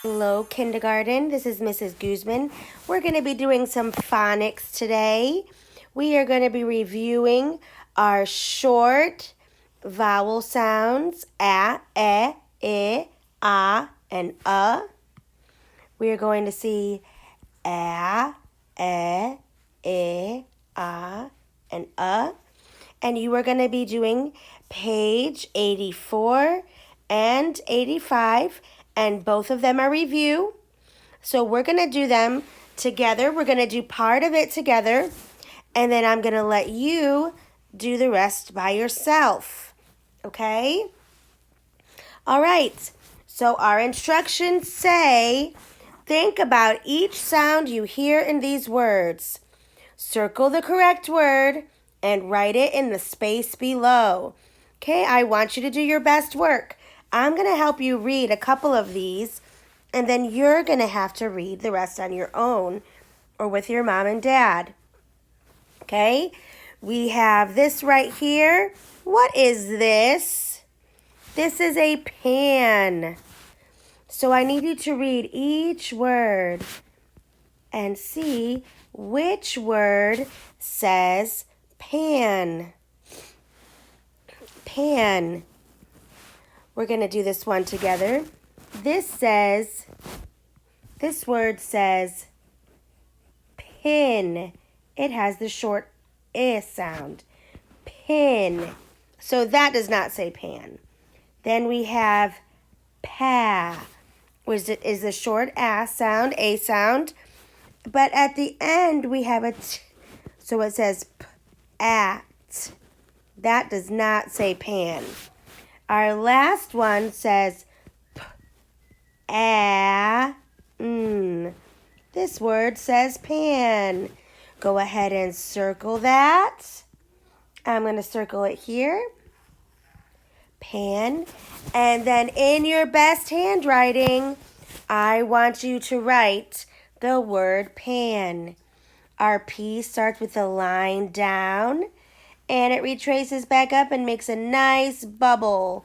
Hello, kindergarten. This is Mrs. Guzman. We're going to be doing some phonics today. We are going to be reviewing our short vowel sounds a, I, and We are going to see a, I, and And you are going to be doing page 84 and 85, and both of them are review. So we're going to do them together. We're going to do part of it together, and then I'm going to let you do the rest by yourself. Okay? All right. So our instructions say, think about each sound you hear in these words. Circle the correct word and write it in the space below. Okay, I want you to do your best work. I'm going to help you read a couple of these, and then you're going to have to read the rest on your own or with your mom and dad. Okay, we have this right here. What is this? This is a pan. So I need you to read each word and see which word says pan. Pan. We're going to do this one together. This word says pin. It has the short I sound. Pin. So that does not say pan. Then we have pa, which is the short a sound. But at the end, we have a t, so it says at. That does not say pan. Our last one says This word says pan. Go ahead and circle that. I'm going to circle it here. Pan. And then in your best handwriting, I want you to write the word pan. Our P starts with a line down, and it retraces back up and makes a nice bubble.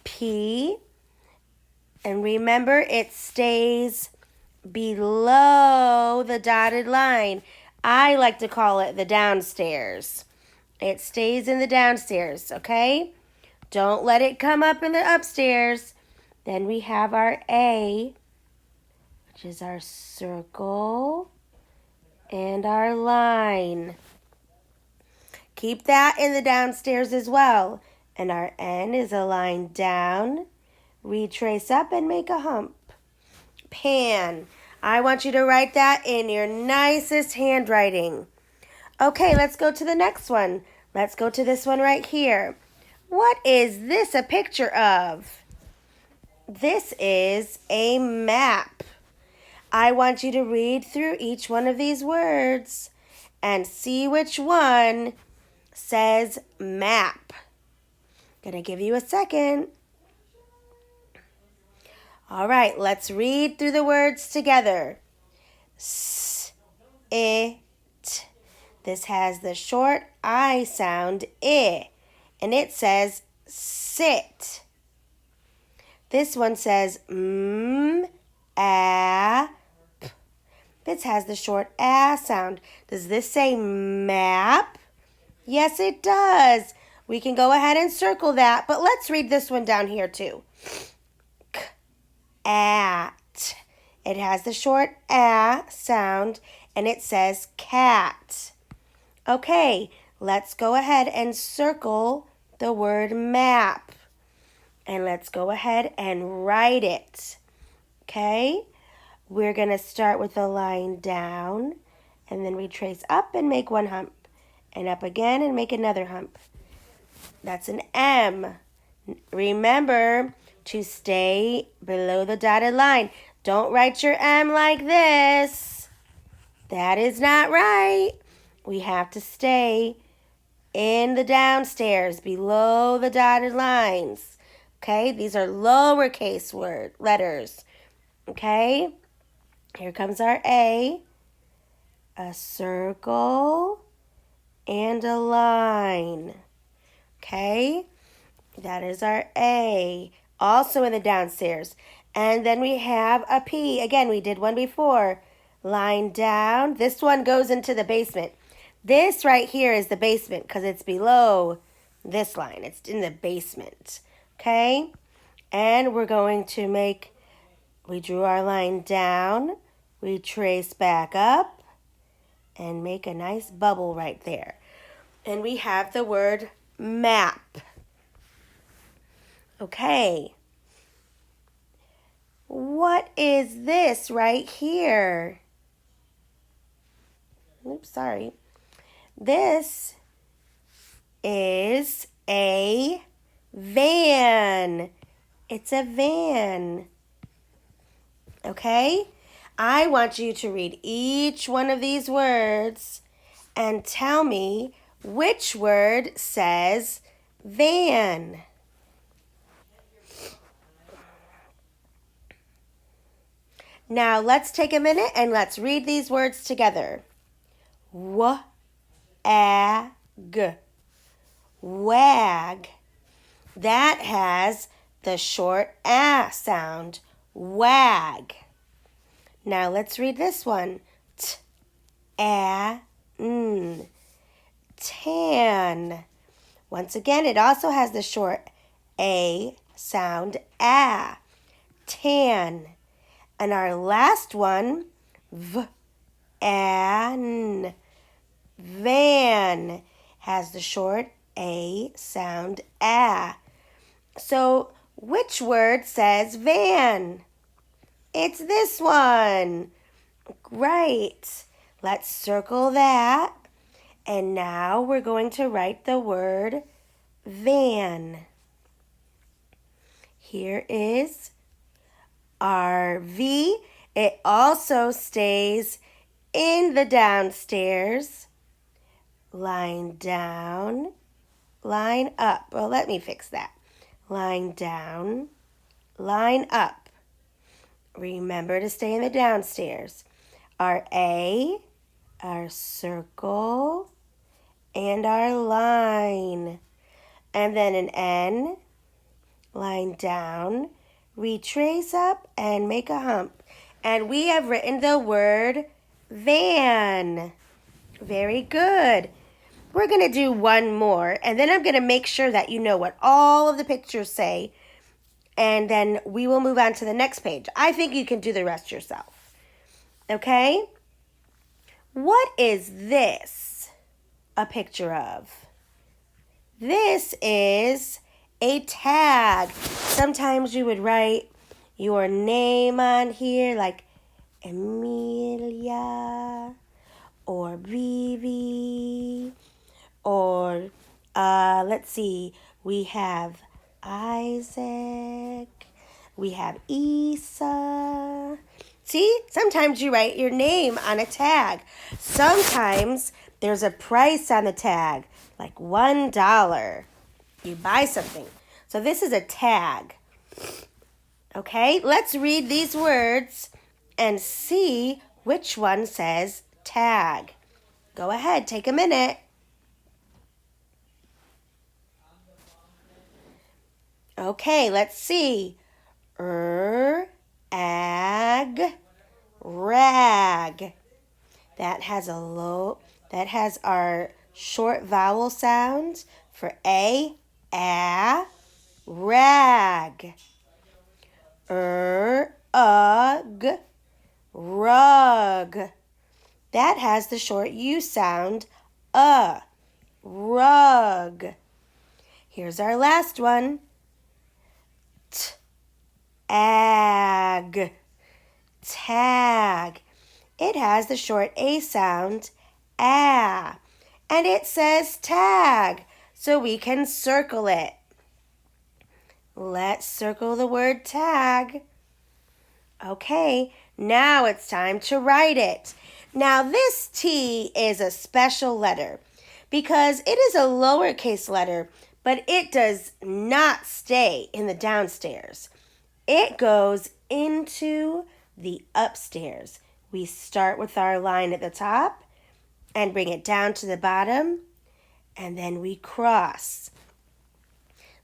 P. And remember, it stays below the dotted line. I like to call it the downstairs. It stays in the downstairs, okay? Don't let it come up in the upstairs. Then we have our A, which is our circle and our line. Keep that in the downstairs as well. And our N is a line down, retrace up, and make a hump. Pan. I want you to write that in your nicest handwriting. Okay, let's go to the next one. Let's go to this one right here. What is this a picture of? This is a map. I want you to read through each one of these words and see which one says map. Gonna give you a second. All right, let's read through the words together. S, it. This has the short I sound, I, and it says sit. This one says a. This has the short a sound. Does this say map? Yes, it does. We can go ahead and circle that, but let's read this one down here too. At. It has the short a sound, and it says cat. Okay, let's go ahead and circle the word map. And let's go ahead and write it. Okay? We're going to start with a line down, and then retrace up and make one hump. And up again and make another hump. That's an M. Remember to stay below the dotted line. Don't write your M like this. That is not right. We have to stay in the downstairs, below the dotted lines. Okay, these are lowercase letters. Okay, here comes our A, circle, and a line. Okay, that is our A, also in the downstairs. And then we have a P. Again, we did one before. Line down. This one goes into the basement. This right here is the basement because it's below this line. It's in the basement. Okay? And we're going to make, we drew our line down. We trace back up and make a nice bubble right there. And we have the word map. Okay. What is this right here? Oops, sorry. This is a van. It's a van. Okay? I want you to read each one of these words and tell me which word says van. Now let's take a minute and let's read these words together. W-A-G. Wag. That has the short A sound. Wag. Now let's read this one. T-A-N. Tan. Once again, it also has the short A sound. A. Tan. And our last one, V-A-N. Van. Has the short A sound. A. So, which word says van? It's this one. Right. Let's circle that. And now we're going to write the word van. Here is our V. It also stays in the downstairs. Line down, line up. Well, let me fix that. Line down, line up. Remember to stay in the downstairs. Our A, our circle, and our line. And then an N, line down, retrace up, and make a hump. And we have written the word van. Very good. We're going to do one more, and then I'm going to make sure that you know what all of the pictures say, and then we will move on to the next page. I think you can do the rest yourself. Okay? What is this a picture of? This is a tag. Sometimes you would write your name on here, like Emilia or Vivi. Or, let's see, we have Isaac, we have Isa. See, sometimes you write your name on a tag. Sometimes there's a price on the tag, like $1. You buy something. So this is a tag. Okay, let's read these words and see which one says tag. Go ahead, take a minute. Okay, let's see. Ag, rag. That has our short vowel sounds for a, rag. Ug, rug. That has the short U sound, rug. Here's our last one. Ag, tag. It has the short A sound, and it says tag, so we can circle it. Let's circle the word tag. Okay, now it's time to write it. Now this T is a special letter because it is a lowercase letter, but it does not stay in the downstairs. It goes into the upstairs. We start with our line at the top and bring it down to the bottom, and then we cross.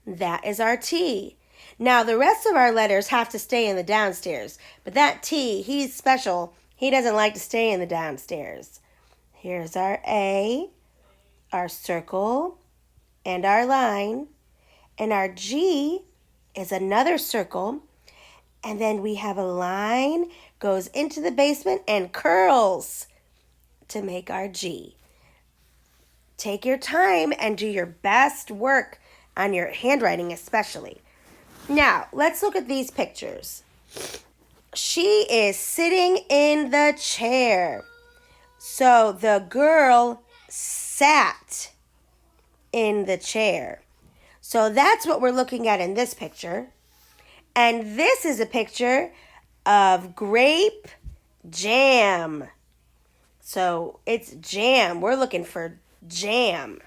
That is our T. Now, the rest of our letters have to stay in the downstairs. But that T, he's special. He doesn't like to stay in the downstairs. Here's our A, our circle, and our line. And our G is another circle. And then we have a line, goes into the basement, and curls to make our G. Take your time and do your best work on your handwriting especially. Now, let's look at these pictures. She is sitting in the chair. So the girl sat in the chair. So that's what we're looking at in this picture. And this is a picture of grape jam. So it's jam. We're looking for jam.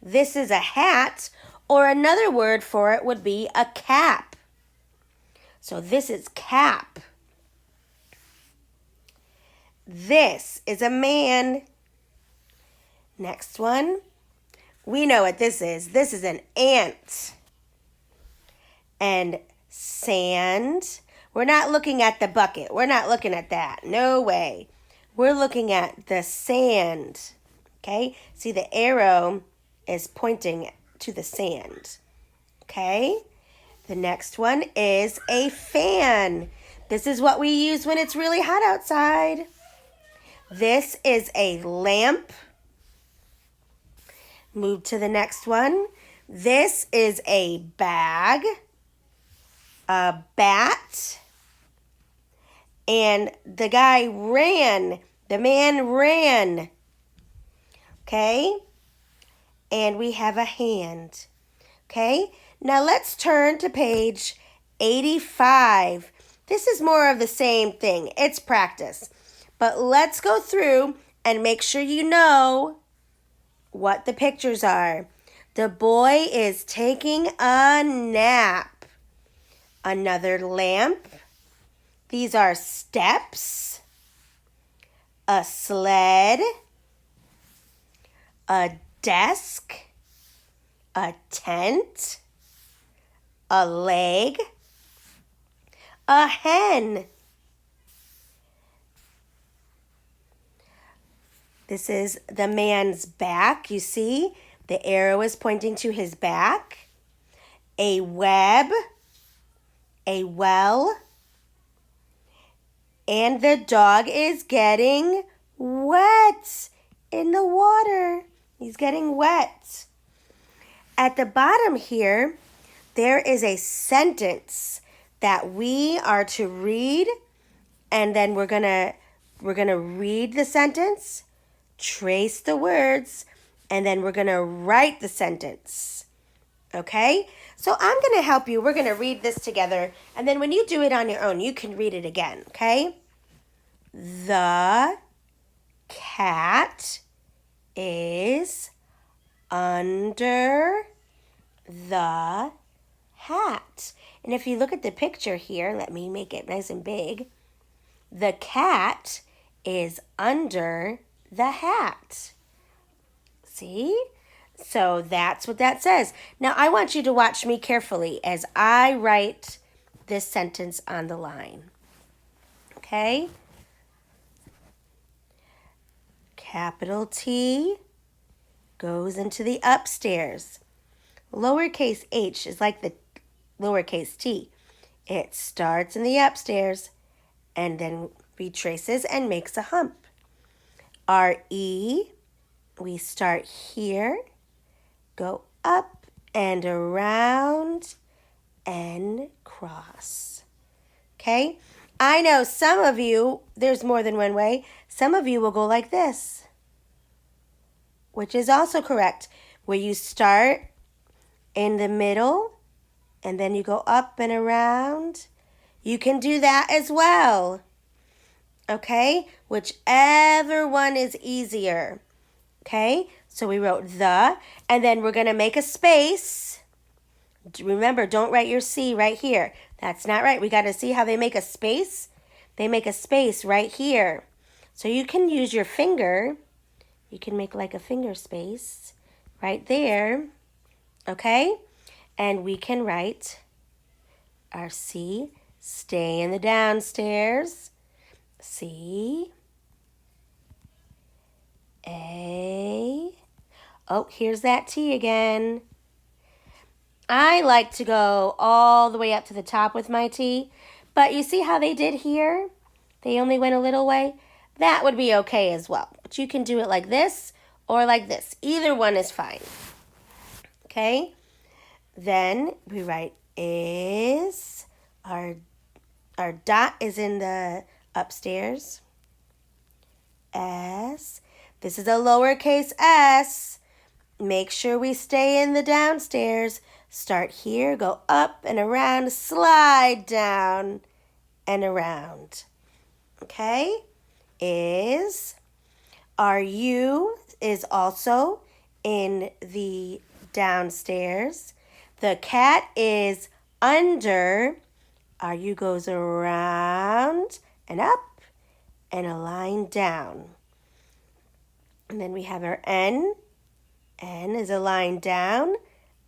This is a hat, or another word for it would be a cap. So this is cap. This is a man. Next one. We know what this is. This is an ant. And sand. We're not looking at the bucket. We're not looking at that. No way. We're looking at the sand. Okay? See, the arrow is pointing to the sand. Okay? The next one is a fan. This is what we use when it's really hot outside. This is a lamp. Move to the next one. This is a bag, a bat, and the guy ran. The man ran. Okay? And we have a hand. Okay? Now let's turn to page 85. This is more of the same thing. It's practice. But let's go through and make sure you know what the pictures are. The boy is taking a nap. Another lamp. These are steps. A sled. A desk. A tent. A leg. A hen. This is the man's back. You see, the arrow is pointing to his back. A web, a well, and the dog is getting wet in the water. He's getting wet. At the bottom here, there is a sentence that we are to read, and then we're gonna read the sentence, trace the words, and then we're going to write the sentence. Okay? So I'm going to help you. We're going to read this together, and then when you do it on your own, you can read it again. Okay? The cat is under the hat. And if you look at the picture here, let me make it nice and big. The cat is under the hat. See? So that's what that says. Now I want you to watch me carefully as I write this sentence on the line. Okay? Capital T goes into the upstairs. Lowercase h is like the lowercase t. It starts in the upstairs and then retraces and makes a hump. R-E, we start here, go up and around and cross. Okay? I know some of you, there's more than one way. Some of you will go like this, which is also correct, where you start in the middle and then you go up and around. You can do that as well. Okay? Whichever one is easier. Okay? So we wrote the, and then we're going to make a space. Remember, don't write your C right here. That's not right. We got to see how they make a space. They make a space right here. So you can use your finger. You can make like a finger space right there. Okay? And we can write Our C, stay in the downstairs. C, A. Oh, here's that T again. I like to go all the way up to the top with my T, but you see how they did here? They only went a little way. That would be okay as well. But you can do it like this or like this. Either one is fine. Okay? Then we write is. Our dot is in the upstairs. S. This is a lowercase s. Make sure we stay in the downstairs. Start here, go up and around, slide down and around. Okay? Is. Our U is also in the downstairs. The cat is under. Our U goes around and up and a line down. And then we have our N. N is a line down,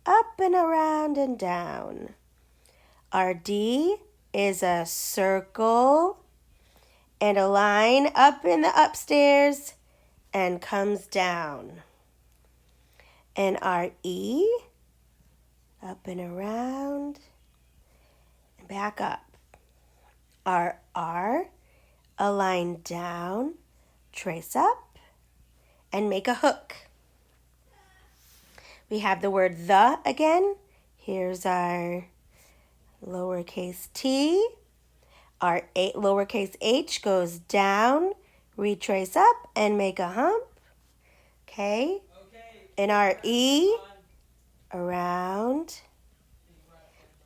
up and around and down. Our D is a circle and a line up in the upstairs and comes down. And our E, up and around and back up. Our R, a line down, trace up, and make a hook. We have the word the again. Here's our lowercase t. Our lowercase h goes down, retrace up, and make a hump. Okay? And our E, around.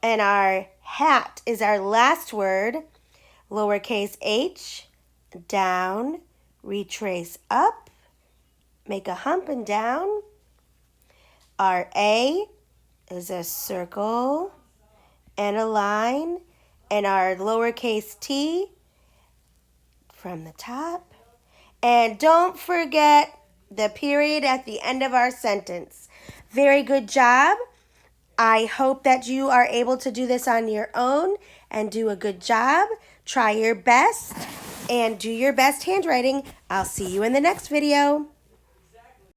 And our hat is our last word. Lowercase h, down, retrace up, make a hump and down. Our A is a circle and a line, and our lowercase t from the top. And don't forget the period at the end of our sentence. Very good job. I hope that you are able to do this on your own and do a good job. Try your best and do your best handwriting. I'll see you in the next video.